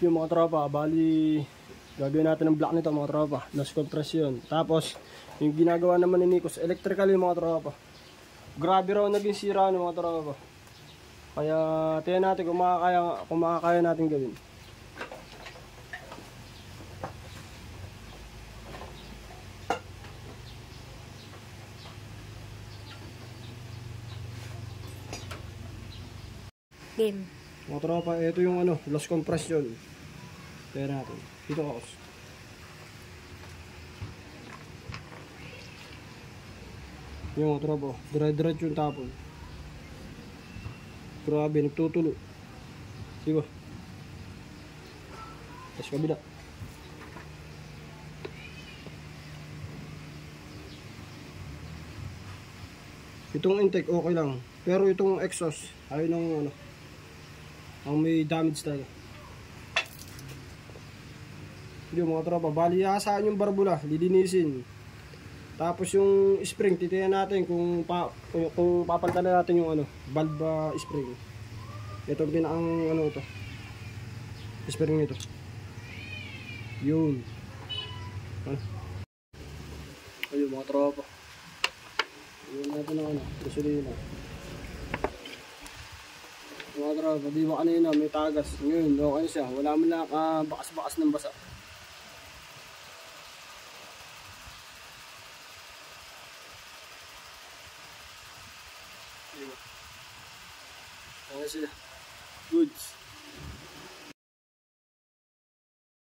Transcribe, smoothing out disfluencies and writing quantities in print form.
Yung mga tropa, bali gagawin natin ng block nito mga tropa, loss compression. Tapos yung ginagawa naman ni Nikos, electrical yung mga tropa. Grabe raw naging sira ng mga tropa. Kaya tingnan natin kung makakaya natin gawin. Game. Mga tropa, ito yung ano, loss compression. Tingnan natin. Dito ako. Yung mga tropa, dire-diretso yung tapon. Grabe, nagtutulo. Diba? Tapos kabila. Itong intake okay lang. Pero itong exhaust, ayun ang ano, ang may damage talaga. Yung mga tropa, bali saan yung barbula, lilinisin. Tapos yung spring, titiyan natin kung papalitan na natin yung ano, valve spring. Ito ang pinakang ano ito. Spring nito. Yun. Ano? Ayun mga tropa. Yun natin ang ano, gasolina. Mga tropa, di ba kanina may tagas. Ngayon, okay siya. Wala man lang bakas-bakas ng basa. Okay sila. Goods.